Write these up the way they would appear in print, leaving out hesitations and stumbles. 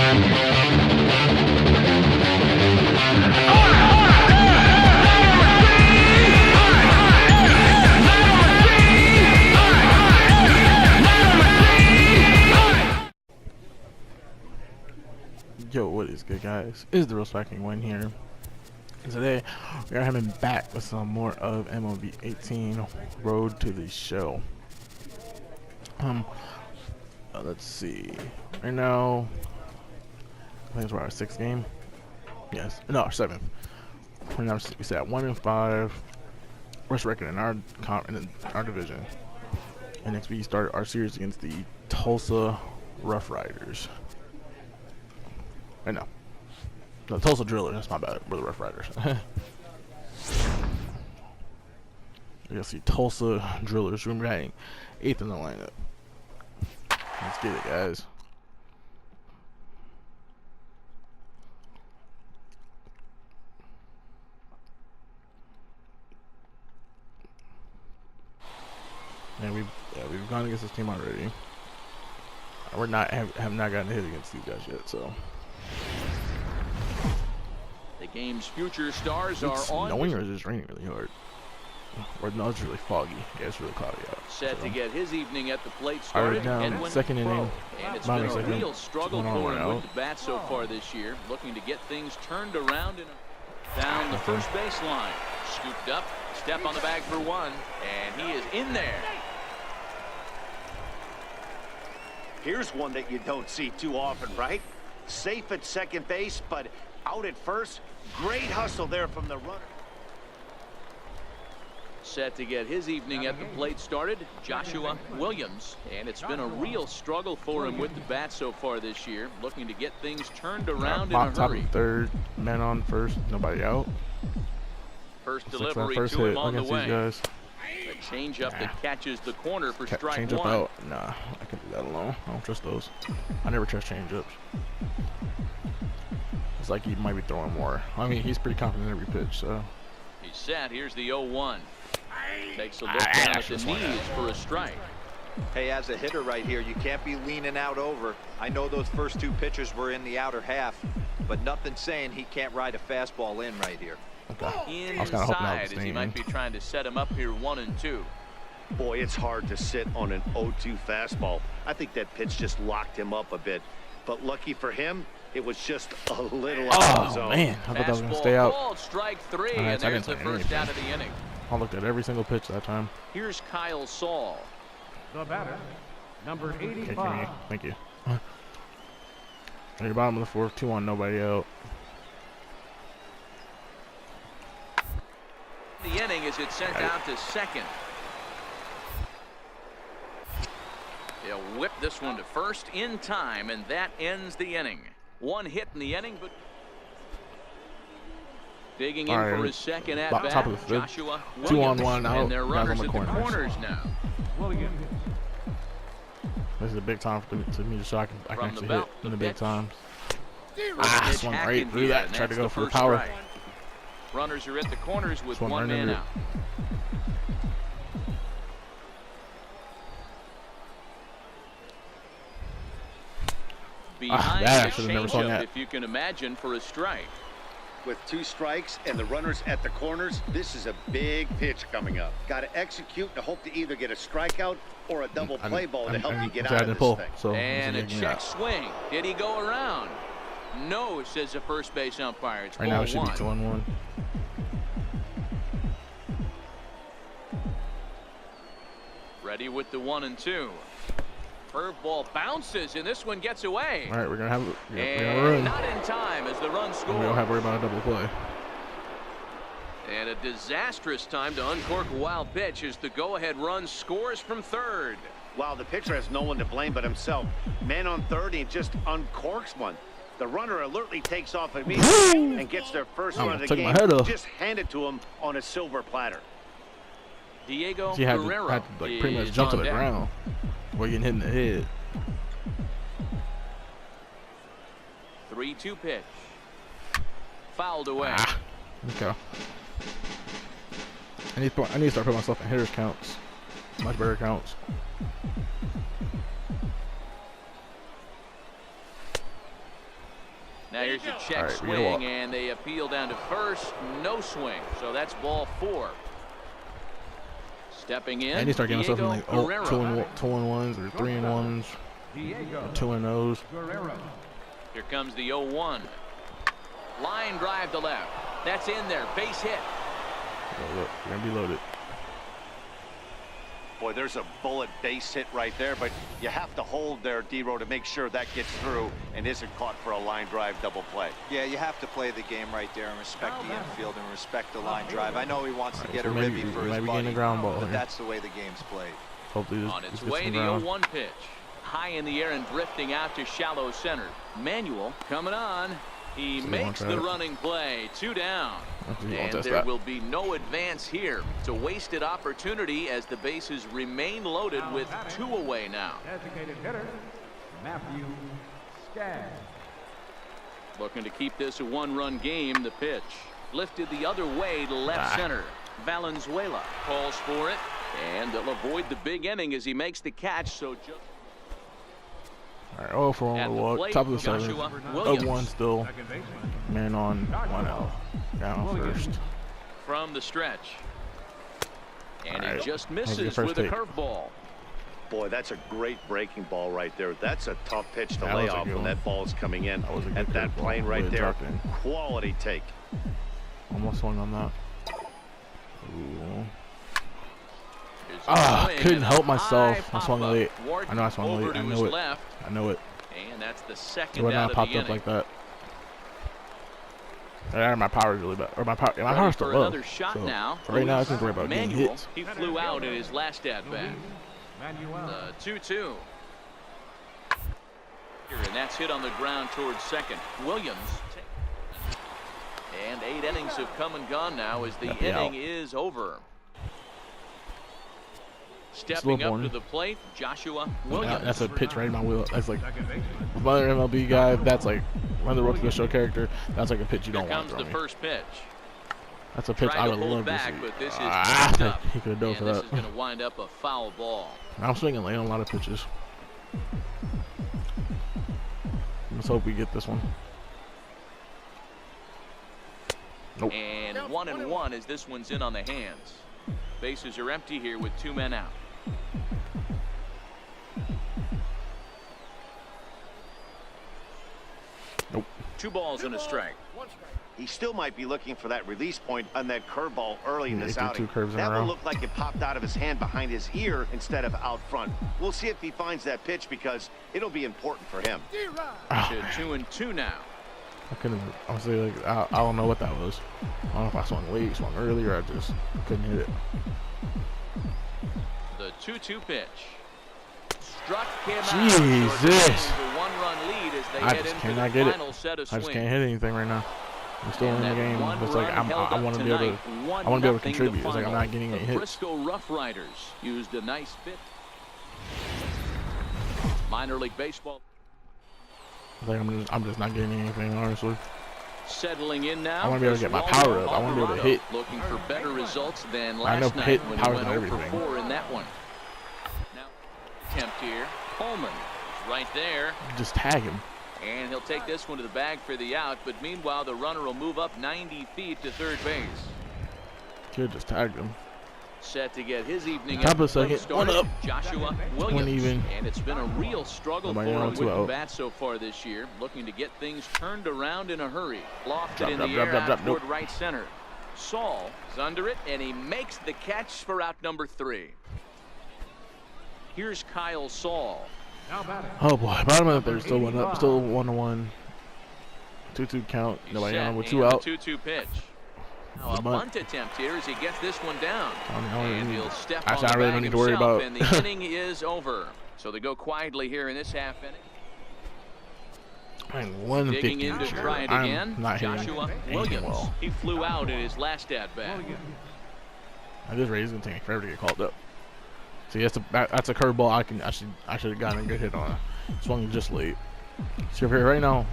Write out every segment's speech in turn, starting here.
Yo, what is good, guys? It's the SHAREfactory one here. Today we are having back with some more of MLB 18 Road to the Show. Let's see. Right now, I think it's our 6th game. Yes, no, our 7th. Right now we sit at 1-5. Worst record in our division. And next we start our series against the Tulsa Rough Riders. No, Tulsa Drillers. That's my bad. We're the Rough Riders. You're gonna see Tulsa Drillers. We're batting 8th in the lineup. Let's get it, guys. And we've gone against this team already. We're not have not gotten a hit against these guys yet, so. The game's future stars are on. Snowing or is it just raining really hard? Or no, it's really foggy. Yeah, it's really cloudy out. Set to get his evening at the plate started. Down, second inning. And it's been a real struggle for him with the bat so far this year. Looking to get things turned around down the first baseline. Scooped up, step on the bag for one, and he is in there. Here's one that you don't see too often, right? Safe at second base, but out at first. Great hustle there from the runner. Set to get his evening at the plate started, Joshua Williams. And it's been a real struggle for him with the bat so far this year. Looking to get things turned around in a hurry. Third, man on first, nobody out. First delivery to him on the way. A changeup that catches the corner for strike change one. Out. Nah, I can do that alone. I don't trust those. I never trust changeups. It's like he might be throwing more. I mean, he's pretty confident in every pitch, so. He's set. Here's the 0-1. Takes a look down at the knees for a strike. Hey, as a hitter right here, you can't be leaning out over. I know those first two pitchers were in the outer half, but nothing saying he can't ride a fastball in right here. Okay. Inside, as he might be trying to set him up here 1-2. Boy, it's hard to sit on an 0-2 fastball. I think that pitch just locked him up a bit. But lucky for him, it was just a little out of zone. Man, I thought that was going to stay out. Called strike 3, right, and there's the first out of the inning. I looked at every single pitch that time. Here's Kyle Saul. The batter, number 85. Okay, thank you. At the bottom of the 4th, 2-1, nobody out. The inning as it's sent out to second. They'll whip this one to first in time, and that ends the inning. One hit in the inning, but digging in for his second at bat, top of the Joshua Williams. 2-on-1 out. And they're runners at the corners now. This is a big time for me, so I can actually hit in the big times. Swung right through that. Tried to go for the power. Strike. Runners are at the corners with one man out. Behind the changeup, if you can imagine, for a strike. With 2 strikes and the runners at the corners, this is a big pitch coming up. Got to execute to hope to either get a strikeout or a double play ball to help you get out of this thing. So and a check swing. Did he go around? No, says the first base umpire. It's right now it should be 2-1. Ready with the 1-2. Curveball bounces, and this one gets away. All right, we're gonna have and not in time as the run scores. We don't have to worry about a double play. And a disastrous time to uncork a wild pitch as the go-ahead run scores from third. Wow, the pitcher has no one to blame but himself. Man on third, and he just uncorks one. The runner alertly takes off immediately and gets their first run of the game. Just hand it to him on a silver platter. Diego Guerrero had to like, pretty much jump to the ground. We're getting hit in the head. 3-2 pitch. Fouled away. Okay. I need to start putting myself in hitters counts. Much better counts. Now here's a check swing, and they appeal down to first. No swing, so that's ball 4. Stepping in, I need to start getting myself in like 2-1s or 3-1s, 2-0s. Here comes the 0-1. Line drive to left. That's in there. Base hit. Oh, look, we're gonna be loaded. Boy, there's a bullet base hit right there, but you have to hold there, D-Row, to make sure that gets through and isn't caught for a line drive double play. Yeah, you have to play the game right there and respect the infield and respect the line drive. I know he wants to get a ribby for his buddy, but that's the way the game's played. Hopefully on its way, the 0-1 pitch. High in the air and drifting out to shallow center. Manuel coming on. He makes the running play. 2 down. And there will be no advance here. It's a wasted opportunity as the bases remain loaded with 2 away now. Designated hitter, Matthew Skaggs. Looking to keep this a 1-run game. The pitch lifted the other way to left center. Valenzuela calls for it, and they'll avoid the big inning as he makes the catch. So just all right, 0 for on the walk, top of the 7th. 0-1 still. Man on 1 out. Down first. From the stretch. And he just misses with a curveball. Boy, that's a great breaking ball right there. That's a tough pitch to lay off when that ball is coming in. At that plane right there, quality take. Almost swung on that. Ooh. Couldn't help myself. I swung late. I know I swung late. I know it. I know it. And that's the second when I popped up like that. My power is really bad. Or my power's still low. So now. Right now, I think we're about getting hits. He flew out in his last at bat. The 2-2. And that's hit on the ground towards second. Williams. And 8 innings have come and gone now as the inning is over. Stepping up to the plate, Joshua Williams. That's a pitch right in my wheel. That's like, with my other MLB guy, that's like, one of the Rookie of the Show character, that's like a pitch you don't want to throw me. Here comes the first pitch. That's a pitch I would love to see. But this is he could have dove for that. This is going to wind up a foul ball. I'm swinging late on a lot of pitches. Let's hope we get this one. Nope. And 1-1 as this one's in on the hands. Bases are empty here with 2 men out. Nope. 2 balls and a strike. He still might be looking for that release point on that curveball early in this outing. That will look like it popped out of his hand behind his ear instead of out front. We'll see if he finds that pitch because it'll be important for him. 2-2 now. I couldn't. Honestly, like I don't know what that was. I don't know if I swung late, swung early, or I just couldn't hit it. The 2-2 pitch. Struck him out. Jesus! The 1-run lead as they I head just into cannot the get final set of I just can't hit anything right now. I'm still in the game. It's like I want to be able to. I want to be able to contribute. It's like I'm not getting any hits. Frisco Rough Riders used a nice fit. Minor League Baseball. Like I'm just not getting anything, honestly. Settling in now. I want to be able to get my power up. I want to be able to hit. Looking for better results than last night hit when he went over 4 in that one. Now, attempt here. Coleman is right there. Just tag him. And he'll take this one to the bag for the out. But meanwhile, the runner will move up 90 feet to third base. Kid just tagged him. Set to get his evening top of the second. One up. Joshua Williams. Even. And it's been a real struggle for him with the bat so far this year. Looking to get things turned around in a hurry. Lofted in the air out toward right center. Saul is under it, and he makes the catch for out number 3. Here's Kyle Saul. Oh boy, bottom of the 3rd, still 1 up, still 1-1. 2-2 count. Nobody on with 2 out. 2-2 pitch. Now a bunt attempt here as he gets this one down. And he'll step on the bag himself, and the inning is over. So they go quietly here in this half inning. Digging in to try it again. Joshua Williams. Well. He flew out in his last at bat. This race is gonna take me forever to get called up. See, that's a curveball. I should have gotten a good hit on. Swung just late. So here right now,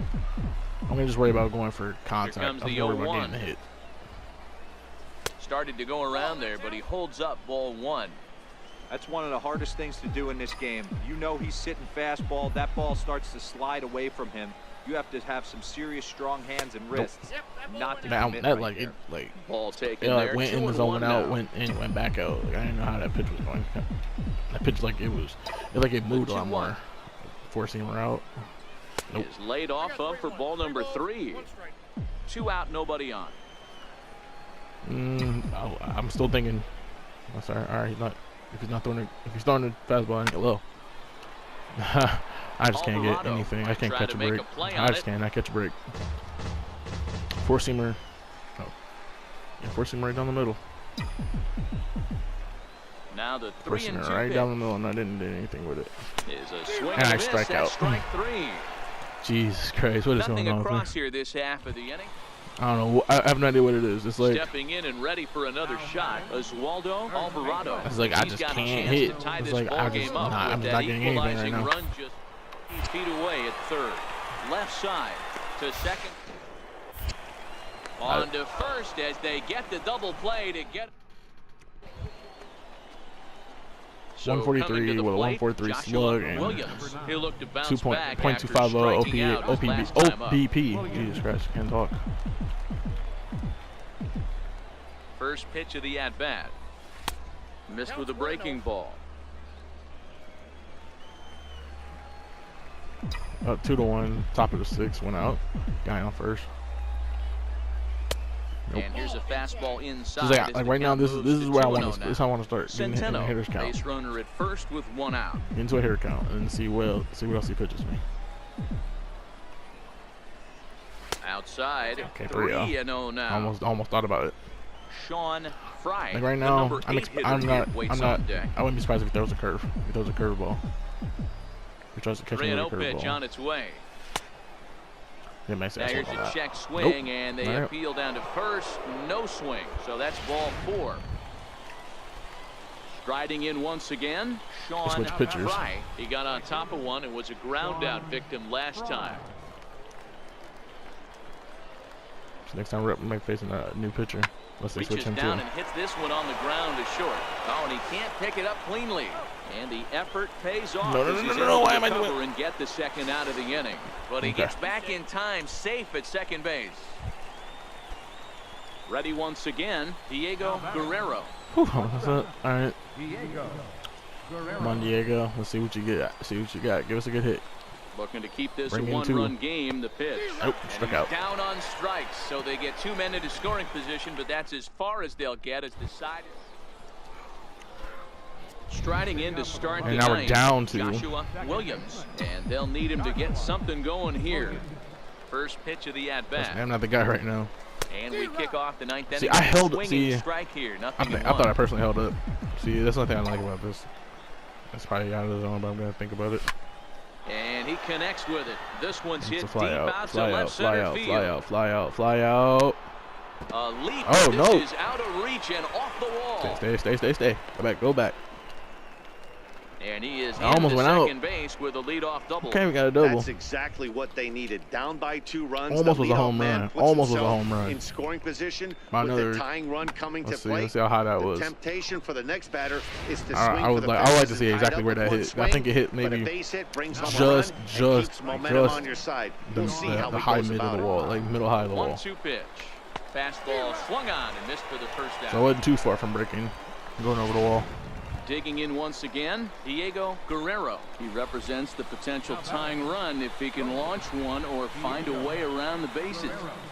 I'm gonna just worry about going for contact. I'm worried about getting the hit. Started to go around there, but he holds up ball 1. That's one of the hardest things to do in this game. You know he's sitting fastball. That ball starts to slide away from him. You have to have some serious strong hands and wrists not to commit that right there. Ball taken it there. went in the zone, went out, now. went in, went back out. Like, I didn't know how that pitch was going. That pitch it moved a lot more. Forcing him out. Nope. Is laid off of for ball number 3. 2 out, nobody on. I'm still thinking. I'm sorry. All right, he's not. If he's throwing the fastball, I get low. I just can't get anything. I can't catch a break. I just cannot catch a break. Four seamer. Oh, yeah, four seamer right down the middle. Now the 3-2 Four seamer right down the middle, and I didn't do anything with it. Is a swing and I miss. strike out. Strike 3. Jesus Christ, what is Nothing going on across with me? here this half of the inning. I don't know. I have no idea what it is. It's like Stepping in and ready for another shot, Oswaldo Alvarado. it's like I just can't hit. It's like I'm just not getting anything right now. Run just 8 feet away at third. Left side to second. On to first as they get the double play to get. 143 with a 143 slug and Williams. He'll look to bounce back 2.250 OBP. Jesus Christ, can't talk. First pitch of the at-bat. Missed with a breaking ball. 2-1, top of the 6th, went out. Guy on first. Nope. And here's a fastball inside. Like right now, this is where I want to. This is how I want to start getting in a hitter's count. Base runner at first with 1 out. Get into a hitter count and see what else he pitches me. Outside. Okay, 3-0 now. Almost thought about it. Sean Fry. Like right now, I wouldn't be surprised if he throws a curve. If he throws a curveball. He tries to catch me with a 3-0 pitch curveball. on its way. Yeah, man, now here's a check swing, and they appeal down to first. No swing, so that's ball 4. Striding in once again, Sean Fry. He got on top of one and was a ground out victim last time. So next time we're facing a new pitcher. Unless they switch him down too. And hits this one on the ground to short. Oh, and he can't pick it up cleanly. And the effort pays off. No, why am I doing? And get the second out of the inning. But he gets back in time, safe at second base. Ready once again, Diego Guerrero. What's up? All right. Diego Guerrero. Come on, Diego. Let's see what you get. See what you got. Give us a good hit. Looking to keep this a one-run game. The pitch. Nope, struck out. Down on strikes, so they get 2 men into scoring position, but that's as far as they'll get as decided. Striding in to start the and now we're down to Joshua Williams, and they'll need him to get something going here. First pitch of the at-bat. I'm not the guy right now. And we kick off the 9th inning. See, I held it. See, strike here. Nothing. I thought I personally held up. See, that's the thing I like about this. That's probably out of the zone, but I'm gonna think about it. And he connects with it. This one's hit deep out to left center field. Fly out. A leap. Oh, this no. is out of reach and off the wall. Stay. Go back. And he is almost went second base with a leadoff double. Okay, we got a double. That's exactly what they needed. Down by 2 runs. Almost was a home run. Almost was a home run. In scoring position with the tying run coming to play. Let's see how high that was. The temptation for the next batter is to swing I would like to see exactly where that hit. I think it hit maybe just on your side. the high mid of the wall, like middle high of the wall. 1-2 pitch. Fastball swung on and missed for the first out. So I wasn't too far from breaking, going over the wall. Digging in once again, Diego Guerrero. He represents the potential tying run if he can launch one or find a way around the bases.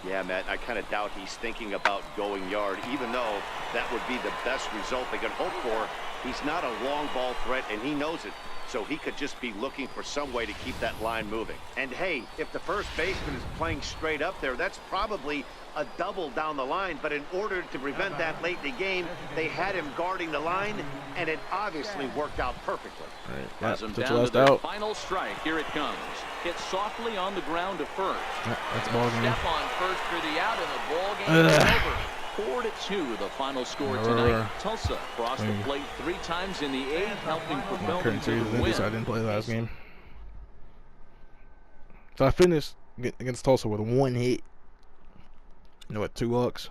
Yeah, Matt, I kind of doubt he's thinking about going yard, even though that would be the best result they could hope for. He's not a long ball threat, and he knows it. So he could just be looking for some way to keep that line moving. And hey, if the first baseman is playing straight up there, that's probably a double down the line. But in order to prevent that late in the game, they had him guarding the line, and it obviously worked out perfectly. All right, Has him down to the final strike. Here it comes. Hit softly on the ground to first. That's ball game. Step on first for the out, and the ball game is over. 4-2, the final score tonight. Tulsa crossed the plate 3 times in the 8th, helping propel them to the win. I didn't play last game. So I finished against Tulsa with 1 hit. You know what, 2 walks.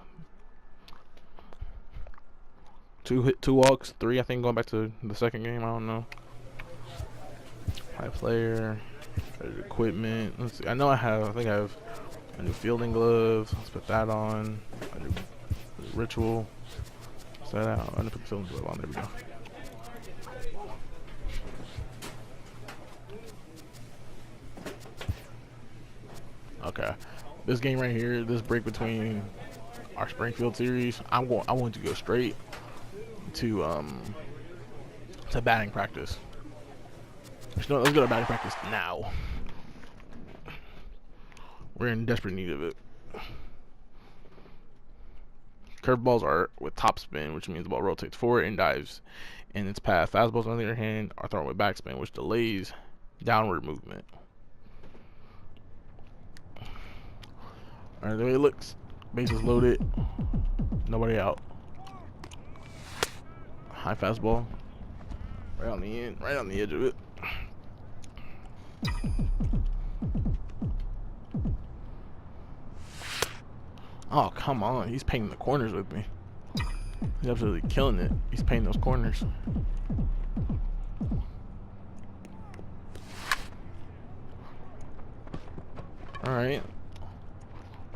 2 walks, 3 I think going back to the second game. I don't know. High player, equipment. Let's see. I think I have a new fielding glove. Let's put that on. A new ritual. Set out. I'm gonna put the fielding glove on. There we go. Okay, this game right here, this break between our Springfield series, I want to go straight to batting practice. Let's go to batting practice now. We're in desperate need of it. Curveballs are with top spin, which means the ball rotates forward and dives in its path. Fastballs, on the other hand, are thrown with backspin, which delays downward movement. Alright, the way it looks, bases loaded, nobody out. High fastball, right on the end, right on the edge of it. Oh, come on, he's painting the corners with me. He's absolutely killing it. He's painting those corners. Alright.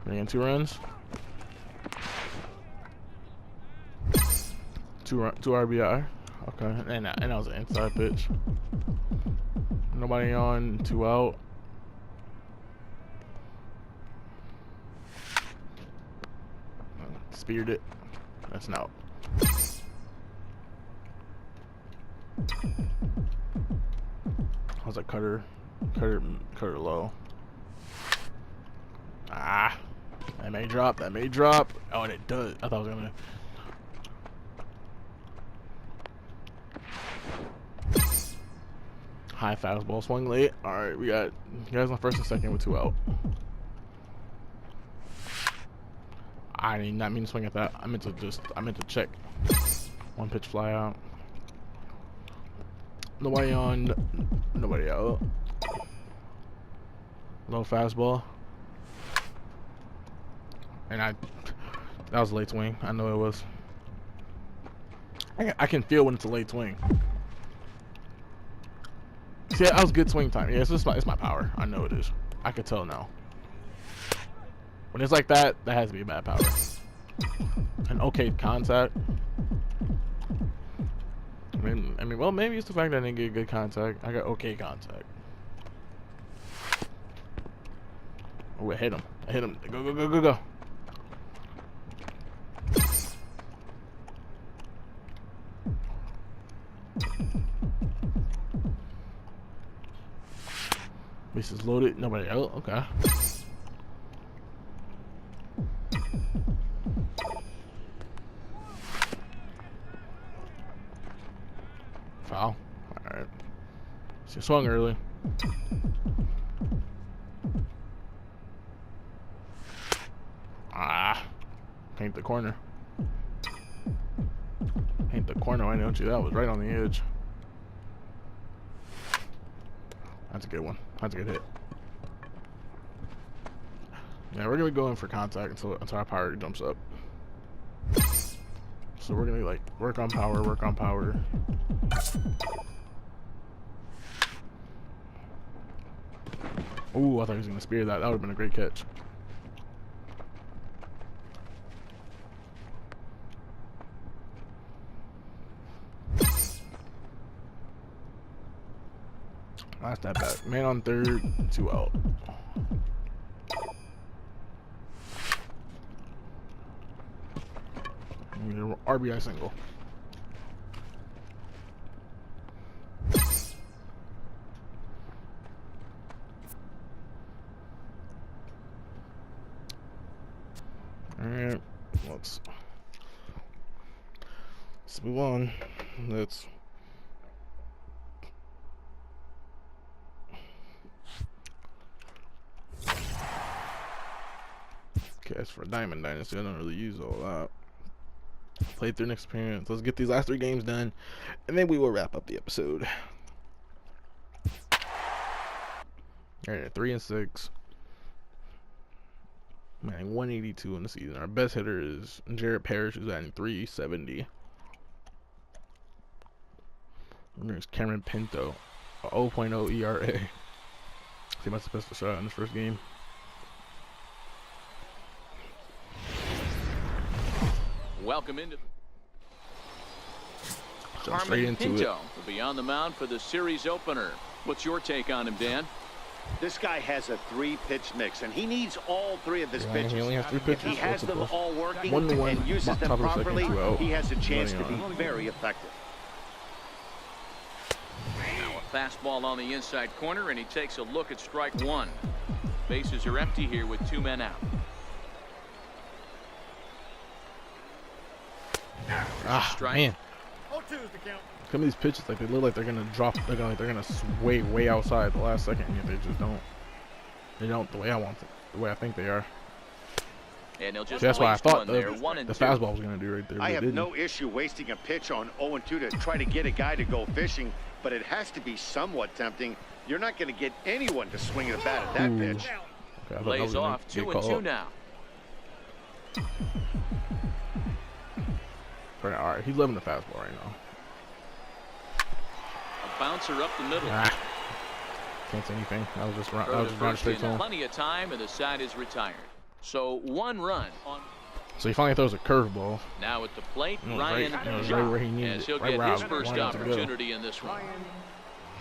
Bring in 2 runs. 2 RBI. Okay, and that was an inside pitch. Nobody on, 2 out. Speared it. That's an out. How's that cutter low? Ah. That may drop. That may drop. Oh, and it does. I thought I was gonna. High fastball, swung late. All right, we got guys on first and second with 2 out. I did not mean to swing at that. I meant to check. 1 pitch fly out. Nobody on. Nobody out. Low fastball. And that was a late swing. I know it was. I can feel when it's a late swing. See, that was good swing time. Yeah, it's my power. I know it is. I could tell now. When it's like that, that has to be a bad power. An okay contact. I mean, well, maybe it's the fact that I didn't get good contact. I got okay contact. Oh, I hit him. I hit him. Go, go, go, go, go. Bases loaded. Nobody out. Okay. Foul. Alright. She swung early. Ah. Paint the corner. Paint the corner. Why don't you? That was right on the edge. That's a good one. That's a good hit. Yeah, we're gonna be going for contact until our power jumps up. So we're gonna like work on power, work on power. Ooh, I thought he was gonna spear that. That would have been a great catch. That's that bad. Man on third, 2 out. RBI single. Alright, let's move on. Let's as for Diamond Dynasty, I don't really use all that. Playthrough next experience. Let's get these last 3 games done, and then we will wrap up the episode. Alright, 3-6. Man, 182 in the season. Our best hitter is Jarrett Parrish, who's at 370. There's Cameron Pinto, a 0.0 ERA. He must have missed a shot in his first game. Welcome into Jump straight Carmen into Pinto it. will be on the mound for the series opener. What's your take on him, Dan? This guy has a 3-pitch mix, and he needs all 3 of his pitches. He only has 3 pitches. He has them all working 1-1, and uses them top of the properly. second, 2-0. He has a chance to be Running very effective. Now a fastball on the inside corner, and he takes a look at strike 1. Bases are empty here with 2 men out. Ah, Strike. man. 0-2's the count. Some of these pitches, like they look like they're gonna drop. They're gonna sway way outside the last second, and they just don't. They don't the way I want it, the way I think they are. And he'll just So that's why I waste thought one the there, 1-2. fastball was gonna do right there. I but it have didn't. no issue wasting a pitch on 0-2 to try to get a guy to go fishing, but it has to be somewhat tempting. You're not going to get anyone to swing a bat at that Ooh. pitch. Okay, I thought that Lays was gonna off, get 2-2 called. now. All right, he's loving the fastball right now. A bouncer up the middle. Ah, can't say anything. I was just Throw to running first straight to in him. plenty of time, and the side is retired. So 1 run on. So he finally throws a curveurball. Now at the plate, It was Ryan right, it was Shaw, right where he needed as it, he'll right get where I his first wanted it to go. opportunity in this one. Ryan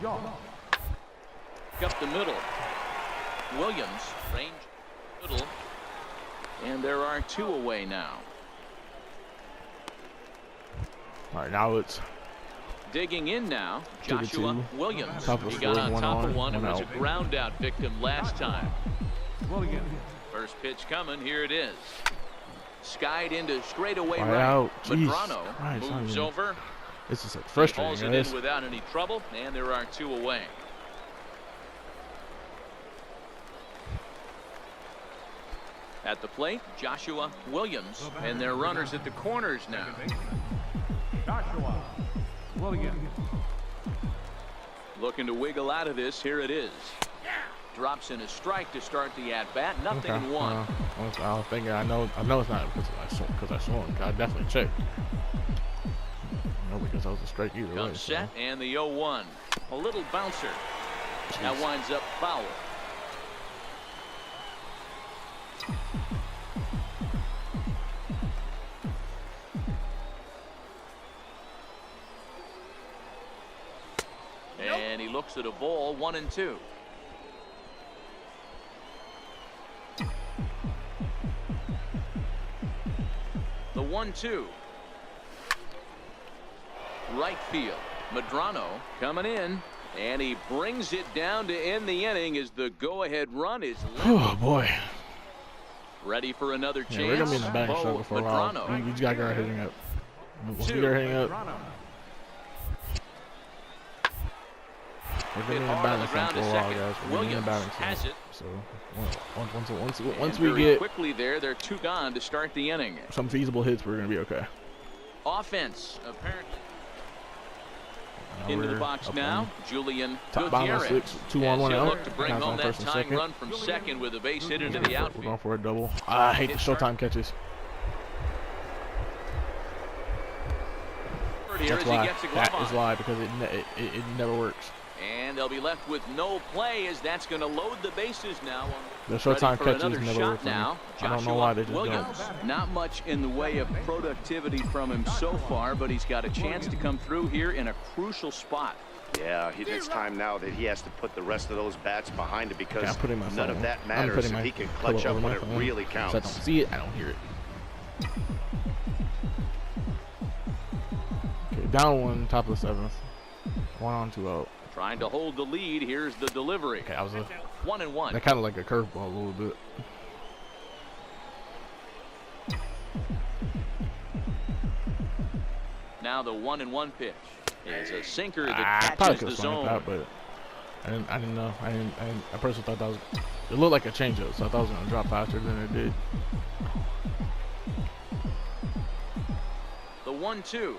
Shaw. Up the middle. Williams, range middle. And there are 2 away now. All right, now it's Digging in now, 2-2. Joshua Williams. Top of He the got fourth, on one top on, of one and one was a out. ground out victim last time. Williams. First pitch coming, here it is. Skied into straightaway Why right. out? Jeez Madrano Christ, I moves mean, over. This is like Hauls frustrating, it guys. in without any trouble, and there are 2 away. At the plate, Joshua Williams, and their runners at the corners now. Joshua Williams. Looking to wiggle out of this, here it is. Drops in a strike to start the at-bat, nothing in 1. I was thinking, I know it's not because I saw him. I definitely checked. No, because that was a strike either way. Comes set, and the 0-1. A little bouncer. That winds up foul. And he looks at a ball, 1-2. The 1-2. Right field. Madrano coming in, and he brings it down to end the inning as the go-ahead run is Oh boy. ready for another chance. Yeah, we're gonna be in the batting Bo struggle for a while. Madrano. You just gotta go hitting up. Once we 2. get hitting up, we're gonna be in the Hit hard on batting the slump ground for a to while, second. guys. We're gonna be in the Williams batting has slump. it. So once And we very get quickly there, 2 gone to start the inning. some feasible hits, we're gonna be okay. Offense apparently Now into the we're box up now. on Julian top bottom of Gutierrez. 6, 2 on, As 1 he'll out. look to bring Counts home on that first and tying second. run from second with a base hit into the We're going outfield. for a double. I hate the Showtime catches. Here That's as he why. gets a glove That is on. why, because it never works. And they'll be left with no play as that's going to load the bases now. The Ready Showtime for catches another never shot work for me. now. I don't know why they just Williams. don't. Not much in the way of productivity from him so far, but he's got a chance to come through here in a crucial spot. Yeah, it's time now that he has to put the rest of those bats behind it because I'm putting my none phone. of that I'm matters putting if my he can pillow clutch up over when my it phone, really so counts. I don't see it, I don't hear it. Okay, down 1, top of the 7th. 1 on, 2 out. Trying to hold the lead. Here's the delivery. Okay, that was 1-1. that kind of like a curveball a little bit. Now the 1-1 pitch is a sinker I that probably catches could the have swung zone. at that, but I didn't know. I personally thought that was. It looked like a changeup, so I thought it was gonna drop faster than it did. The 1-2.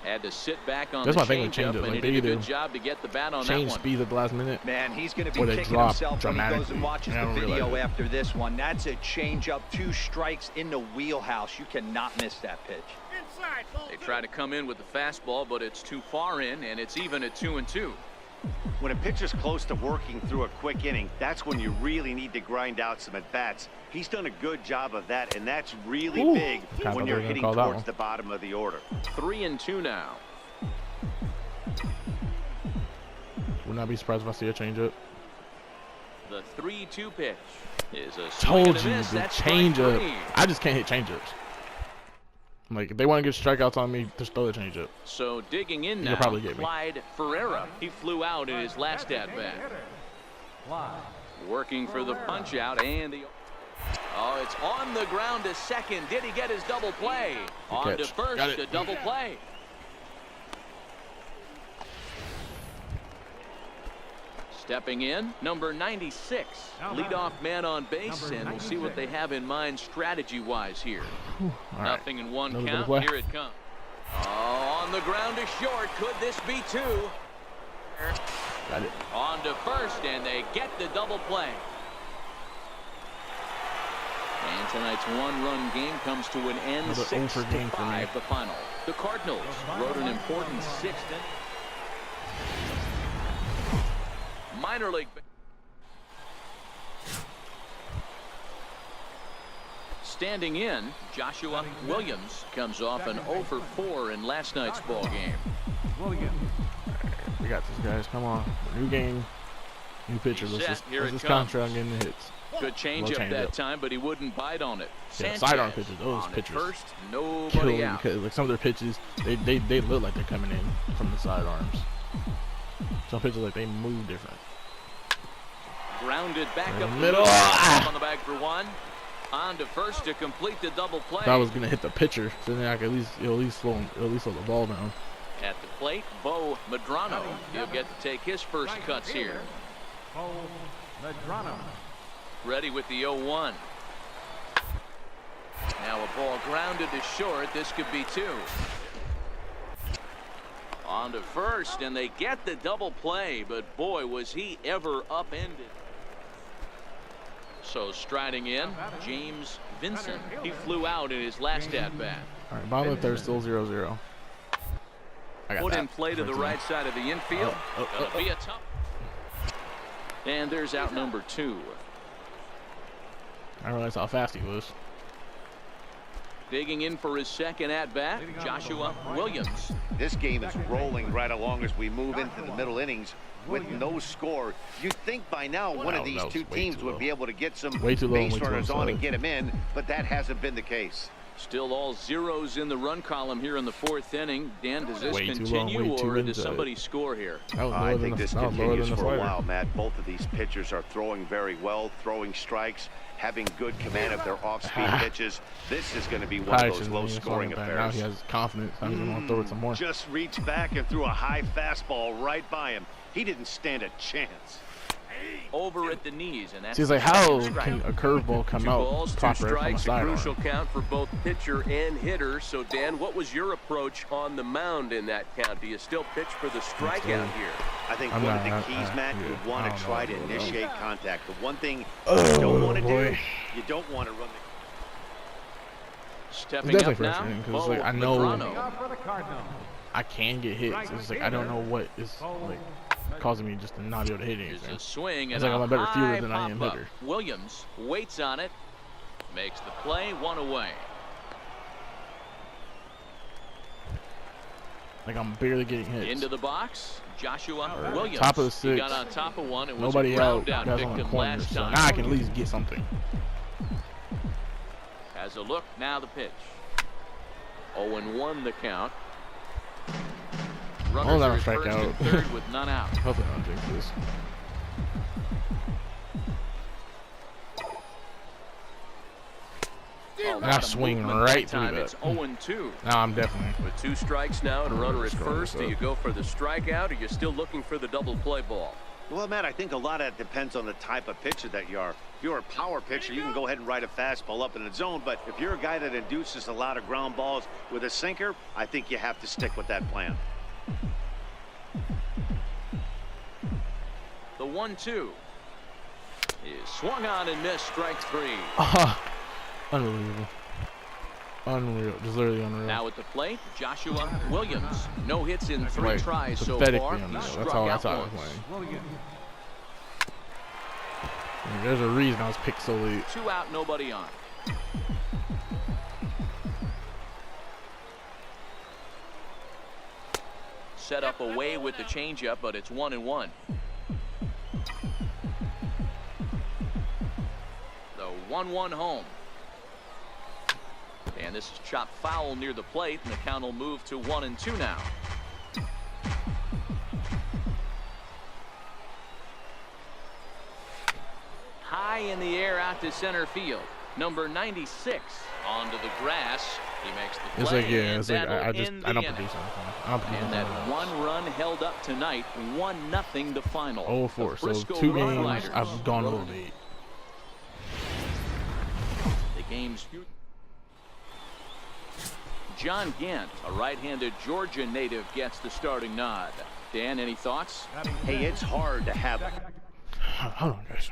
Had to sit back on That's the my thing with changeup, changeup, and like, he they did a either good job to get the bat on that Change one. speed at the last minute. Man, he's going to Or be they kicking drop himself when he goes dramatically, and watches and I the don't realize video it. after this one. That's a changeup, 2 strikes in the wheelhouse. You cannot miss that pitch. They try to come in with the fastball, but it's too far in, and it's even at 2-2. When a pitcher's close to working through a quick inning, that's when you really need to grind out some at-bats. He's done a good job of that, and that's really big when you're hitting towards the bottom of the order. 3-2 now. Would not be surprised if I see a changeup. The 3-2 pitch is a told swing and a miss. you the That's changeup. strike 3. I just can't hit changeups. Like, if they want to get strikeouts on me, just throw the changeup. So digging in now, You'll probably get me. Clyde Ferreira. He flew out in his last at-bat. Working for the punch-out, and the... Oh, it's on the ground to second. Did he get his double play? Good On to catch. first, a double play. Stepping in, number 96, leadoff man on base, and we'll see what they have in mind strategy-wise here. Nothing in one count. Here it comes. Oh, on the ground to short. Could this be 2? Got it. On to first, and they get the double play. And tonight's one-run game comes to an end. 6-5, the final. The Cardinals wrote an important 6th inning. Minor league. Standing in, Joshua Williams comes off an 0 for 4 in last night's ball game. We got this, guys. Come on. New game, new pitcher. Let's just concentrate on getting the hits. Good change up that time, but he wouldn't bite on it. Yeah, sidearm pitches. Those pitchers. First, nobody out. Because, like, some of their pitches, they look like they're coming in from the sidearms. Some pitches, like, they move different. Grounded back up the middle. On the bag for 1. On to first to complete the double play. I was gonna hit the pitcher, so then I could at least slow the ball down. At the plate, Bo Medrano. He'll get to take his first cuts here. Bo Medrano. Ready with the 0-1. Now a ball grounded to short. This could be 2. On to first, and they get the double play, but boy, was he ever upended. So striding in, James Vincent. He flew out in his last at-bat. All right, bottom of the third, still 0-0. Put in play to the right side of the infield. Gonna be a tough. And there's out number 2. I realized how fast he was. Digging in for his second at-bat, Joshua Williams. This game is rolling right along as we move into the middle innings with no score. You'd think by now one of these two teams would be able to get some base runners on and get them in, but that hasn't been the case. Still all zeros in the run column here in the 4th inning. Dan, does this continue, or does somebody score here? I think this continues for a while, Matt. Both of these pitchers are throwing very well, throwing strikes, having good command of their off-speed pitches. This is going to be one of those low-scoring affairs. Now he has confidence. Now he's going to throw it some more. Just reached back and threw a high fastball right by him. He didn't stand a chance. Over at the knees, and that's seems like how can a curveball come out proper from a sidearm? Crucial count for both pitcher and hitter. So Dan, what was your approach on the mound in that count? Do you still pitch for the strikeout here? I think one of the keys, Matt, you want to try to initiate contact. The one thing you don't want to do, you don't want to run the... Stepping up now, because like, I know I can get hits. It's like I don't know what is like causing me just to not be able to hit anything. A swing it's and like I'm a better fielder than I am up. hitter. Williams waits on it, makes the play, 1 away. Like I'm barely getting hits. Into the box, Joshua Williams. Top of the 6. He got on top of one. It was nobody out. Guys on the corner, so now I can at least get something. Has a look. Now the pitch. 0-1 the count. Runners are at first and third with none out. Hopefully I don't jinx this. And I swing right through that. It's 0-2. Now I'm definitely. With 2 strikes now and a runner at first, do you go for the strikeout or you're still looking for the double play ball? Well, Matt, I think a lot of that depends on the type of pitcher that you are. If you're a power pitcher, you can go ahead and ride a fastball up in the zone. But if you're a guy that induces a lot of ground balls with a sinker, I think you have to stick with that plan. The 1-2 is swung on and missed. Strike 3. Unbelievable. Unreal. Just literally unreal. Now at the plate, Joshua Williams. No hits in 3 Like, tries so pathetically far. unreal. He That's struck how out I was once. playing. There's a reason I was picked so late. 2 out, nobody on. Set up away with the changeup, but it's 1-1. The 1-1 home. And this is chopped foul near the plate, and the count will move to 1-2 now. High in the air out to center field. Number 96 onto the grass. He makes the play. It's like, yeah, it's like I don't inning. produce anything. And that 1 run held up tonight. 1-0 the final. 0-4. So Frisco 2 games Riders I've gone over 8. The game's John Gant, a right-handed Georgia native, gets the starting nod. Dan, any thoughts? Hey, it's hard to have. Hold on, guys.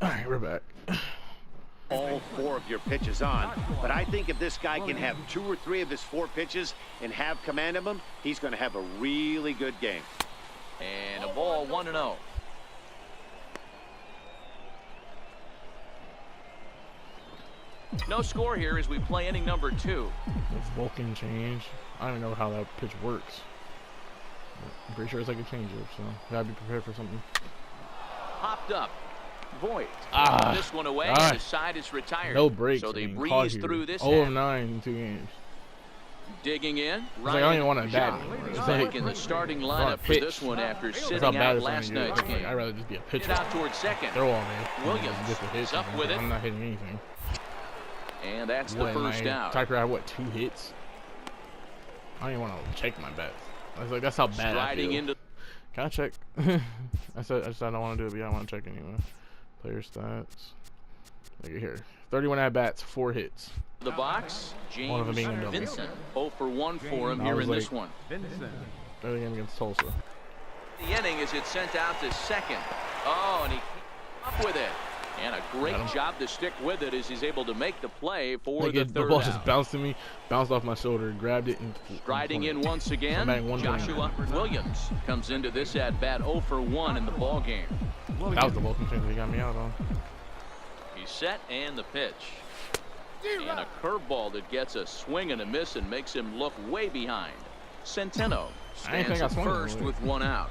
All right, we're back. All 4 of your pitches on, but I think if this guy can have 2 or 3 of his 4 pitches and have command of them, he's going to have a really good game. And a ball, 1-0. No score here as we play inning number 2. This Vulcan change. I don't even know how that pitch works. I'm pretty sure it's like a changeup, so gotta be prepared for something. Popped up. Voigt. This one away, and the side is retired. No breaks. So they breeze through this. 0 of 9 in 2 games. Digging in. It's like I don't even want to bat anymore. It's Back in the starting lineup for this one after sitting out last night's game. I'd rather just be a pitcher. Out towards second. Throw all day. Williams Just a hit. is up with it. I'm not hitting anything. And that's the first out. Tucker had what, 2 hits? I don't even want to check my bets. I was like, that's how bad I feel. Can I check? I said I don't want to do it, but yeah, I want to check anyway. Player stats. Look at here. 31 at bats, 4 hits. The box. James One of them being a double. Vincent. 0 for 1 for him here in this one. Early game against Tulsa. The inning as it's sent out to second. Oh, and he came up with it. And a great job to stick with it as he's able to make the play for the third The ball out. just bounced to me, bounced off my shoulder, grabbed it, and striding in once again. Joshua Williams comes into this at bat 0 for 1 in the ball game. That was the Vulcan change he got me out on. He's set and the pitch. And a curveball that gets a swing and a miss and makes him look way behind. Centeno stands at first with 1 out.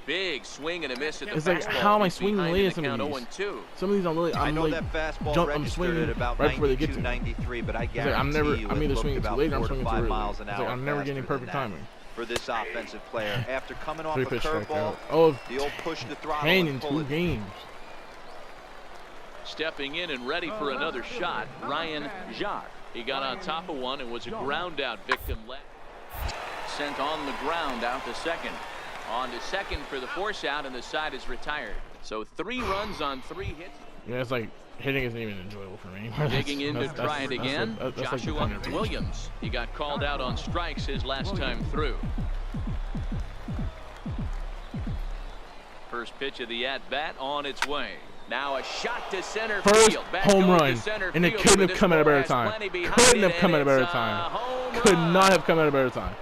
Big swing and a miss at the it's like, how am I swinging late at some of these? Some of these I'm really, I know like, that fastball registered at about 92, 93, but I guarantee you I'm either swinging too late or I'm swinging too early. miles an hour. I'm never getting perfect timing. For this offensive player, after coming off a 3-pitch curveball, the old push the throttle in 2 games. Stepping in and ready for another shot, Ryan Jacques. He got on top of one and was a ground out victim. Sent on the ground out to second. On to second for the force out, and the side is retired. So 3 runs on 3 hits. Yeah, it's like hitting isn't even enjoyable for me. Digging in to try it again. Joshua Williams. He got called out on strikes his last time through. First pitch of the at-bat on its way. Now a shot to center First field. Back home going run, to center and it field, couldn't but have come at a this better ball time. has plenty behind Couldn't it, have come at a and better it's time. home Could run. not have come at a better time.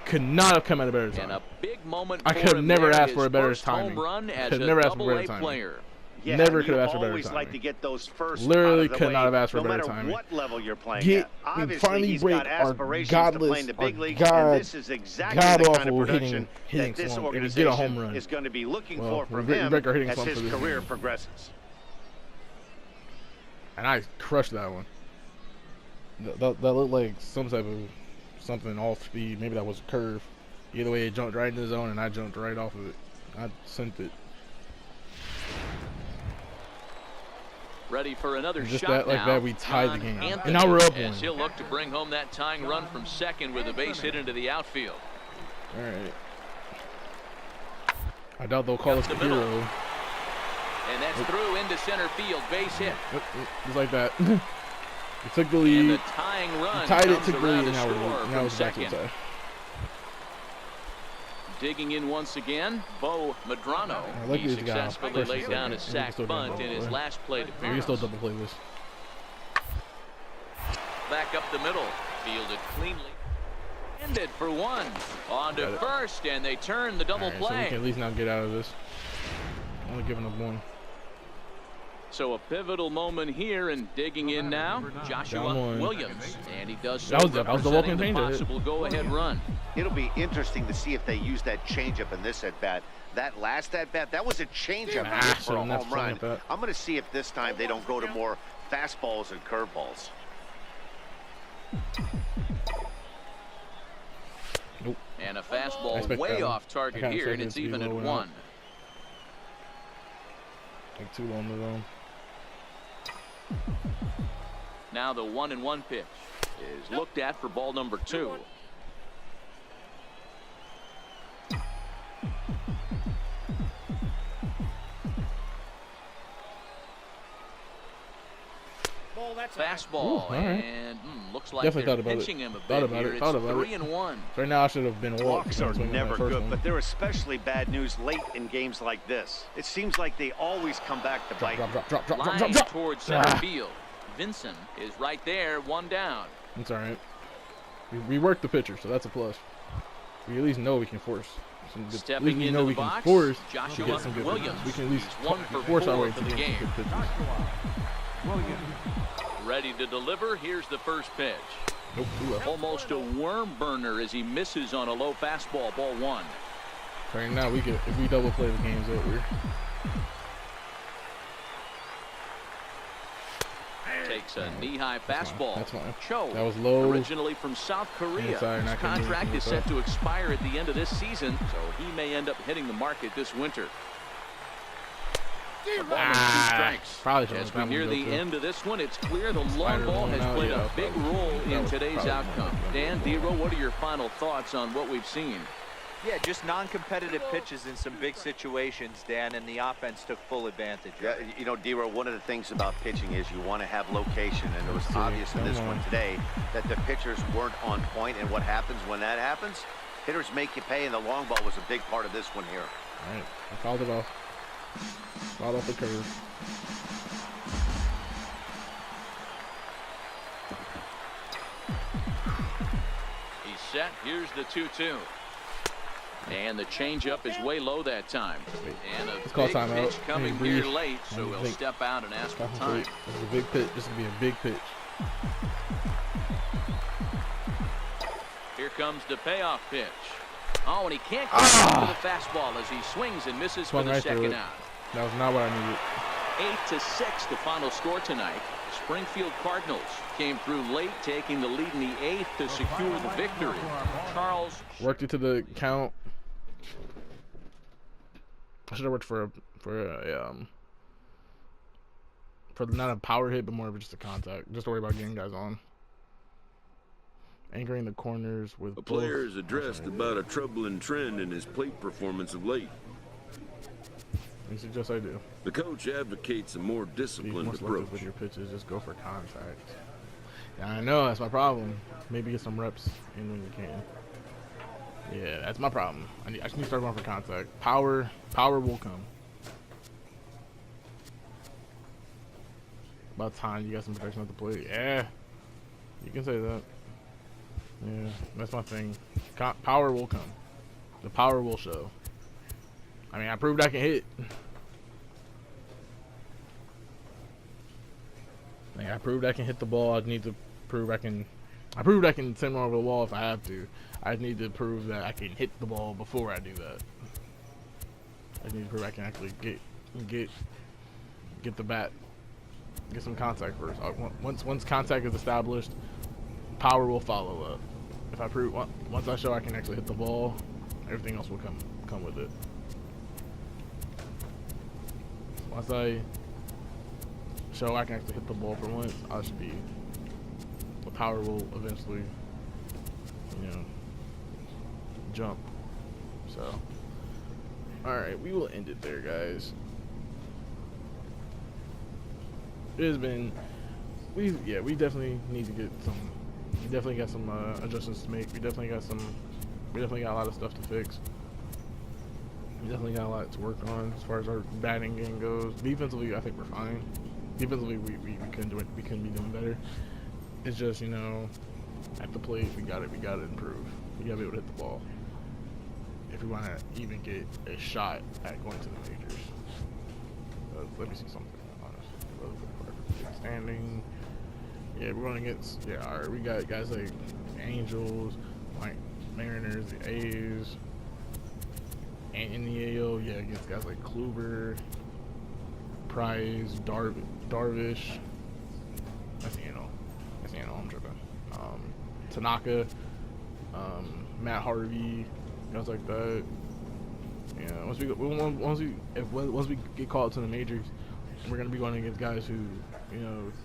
Could not have come at a better And time. a big moment I for could him never there, ask for a his better first home timing. run as Could a never ask for better double-A timing. player. Yeah, Never could have asked for better always timing. like to get those first Literally out of the could way, not have asked for no better matter timing. what level you're playing Get, at. we Obviously, finally he's break got our aspirations to play in godless, the our big leagues, god, and this is exactly the kind of god-awful production hitting that this slump, and we get a home organization run. is going to be looking Well, for from we him break our hitting as slump his for this career game. progresses. And I crushed that one. That looked like some type of something off speed. Maybe that was a curve. Either way, it jumped right in the zone, and I jumped right off of it. I sent it. Ready for another Just shot that, like now. that, we tied the John game. Anthony, And now we're up as one. he'll look to bring home that tying run from second with a base hit into the outfield. All right. I doubt they'll call us the hero. And that's through into center field, base hit. Just like that. We took the lead. And the tying run Tied it, comes took the around lead, to and score now from it's back to the second. tie. Digging in once again, Bo Medrano. I like He this guy. successfully First laid and down a second. We can sac still bunt double in his play. last plate We can appearance. still double play this. Back up the middle, fielded cleanly. Ended for one. On to first, and they turn the double All right, so we play. can at least now get out of this. Only giving up one. So a pivotal moment here, and digging in now, Joshua one. Williams, and he does so That was the representing the Vulcan change, possible go-ahead run. It'll be interesting to see if they use that changeup in this at-bat. That last at-bat, that was a changeup for a home run. I'm going to see if this time they don't go to more fastballs and curveballs. Nope. And a fastball expect way that one. off target I kinda here, and expected it's it to be even at low and one. Like too long to go. Now the 1-1 pitch is looked at for ball number 2. Fastball, Ooh, right. and looks like Definitely they're thought about pinching it. him a bit Thought about here. it. Thought It's about it. 3-1. Right now I should have been walked. Walks are never good, but they're especially bad news late in games like this. It seems like they always come back to bite. Line towards center field. Vincent is right there, one down. It's all right. We worked the pitcher, so that's a plus. We at least know we can force. Stepping into the box, Joshua Williams. We can at least He's 1 for force our 4 way for to the get game. some good pitches. Ready to deliver. Here's the first pitch. Nope, too low. Almost a worm burner as he misses on a low fastball. Ball 1. Right now, we could, if we double play, the game's over. Takes a knee-high fastball. That's fine. Cho, That was low. originally from South Korea. Inside, and His I couldn't do contract anything is with set that. to expire at the end of this season, so he may end up hitting the market this winter. A ball and 2 strikes. Probably should've As let we that near one the go, too. end of this one, it's clear the long Spider ball going has out, played yeah, a big probably. role in was today's probably outcome. not Dan, Dero, what are your final thoughts on what we've seen? Yeah, just non-competitive pitches in some big situations, Dan, and the offense took full advantage. Yeah, you know, Dero, one of the things about pitching is you want to have location, and it was obvious in this one today that the pitchers weren't on point, and what happens when that happens? Hitters make you pay, and the long ball was a big part of this one here. All right, I fouled it off. Fouled off the curve. He's set. Here's the 2-2. And the changeup is way low that time. And a Let's call big timeout. pitch coming Breathe. here late, so he'll Think. step out and ask for time. Concentrate. This is a big pitch. This is gonna be a big pitch. Here comes the payoff pitch. Oh, and he can't get to the fastball as he swings and misses for Swung the right through second it. out. That was not what I needed. 8-6 the final score tonight. Springfield Cardinals came through late, taking the lead in the 8th to secure the victory. Charles Worked it to the count. I should have worked for not a power hit, but more of just a contact. Just worry about getting guys on. Anchoring the corners with A player has addressed about a troubling trend in his plate performance of late. You suggest I do. The coach advocates a more Be disciplined more selective approach. with your pitches. Just go for contact. Yeah, I know that's my problem. Maybe get some reps in when you can. Yeah, that's my problem. I just need to start going for contact. Power will come. About time you got some protection at the plate. Yeah, you can say that. Yeah, that's my thing. Power will come. The power will show. I mean, I proved I can hit. Like, I proved I can hit the ball. I need to prove I can. I proved I can send one over the wall if I have to. I need to prove that I can hit the ball before I do that. I need to prove I can actually get the bat, get some contact first. Once contact is established, power will follow up. If I prove once I show I can actually hit the ball, everything else will come with it. Once I show I can actually hit the ball for once, I should be. The power will eventually, jump. So, all right, we will end it there, guys. It has been. We definitely need to get some. We definitely got some adjustments to make. We definitely got a lot of stuff to fix. We definitely got a lot to work on as far as our batting game goes. Defensively, I think we're fine. Defensively, we couldn't do it. We couldn't be doing better. It's just, at the plate, we got to improve. We got to be able to hit the ball if we want to even get a shot at going to the majors. Let me see something. Standing. Yeah, we're going against. Yeah, all right. We got guys like Angels, like Mariners, the A's, and in the AL, yeah, against guys like Kluber, Price, Darvish. That's I'm tripping. Tanaka, Matt Harvey, guys like that. Yeah, once we get called to the majors, we're gonna be going against guys who,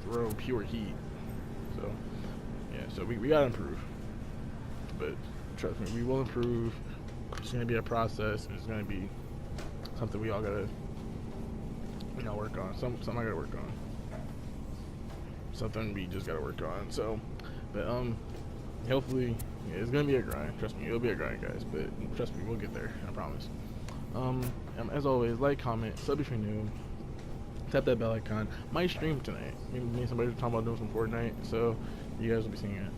throw pure heat. So, yeah, so we gotta improve. But trust me, we will improve. It's gonna be a process. It's gonna be something we all gotta, work on. Something I gotta work on. Something we just gotta work on. So, but hopefully, it's gonna be a grind. Trust me, it'll be a grind, guys. But trust me, we'll get there. I promise. As always, like, comment, sub if you're new. Tap that bell icon. Might stream tonight. Me and somebody were talking about doing some Fortnite, so you guys will be seeing it.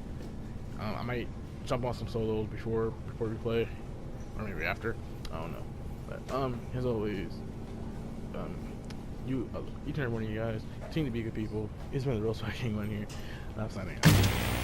I might jump on some solos before we play, or maybe after. I don't know. But as always, each and every one of you guys continue to be good people. It's been the real Swag King on here. I'm signing out.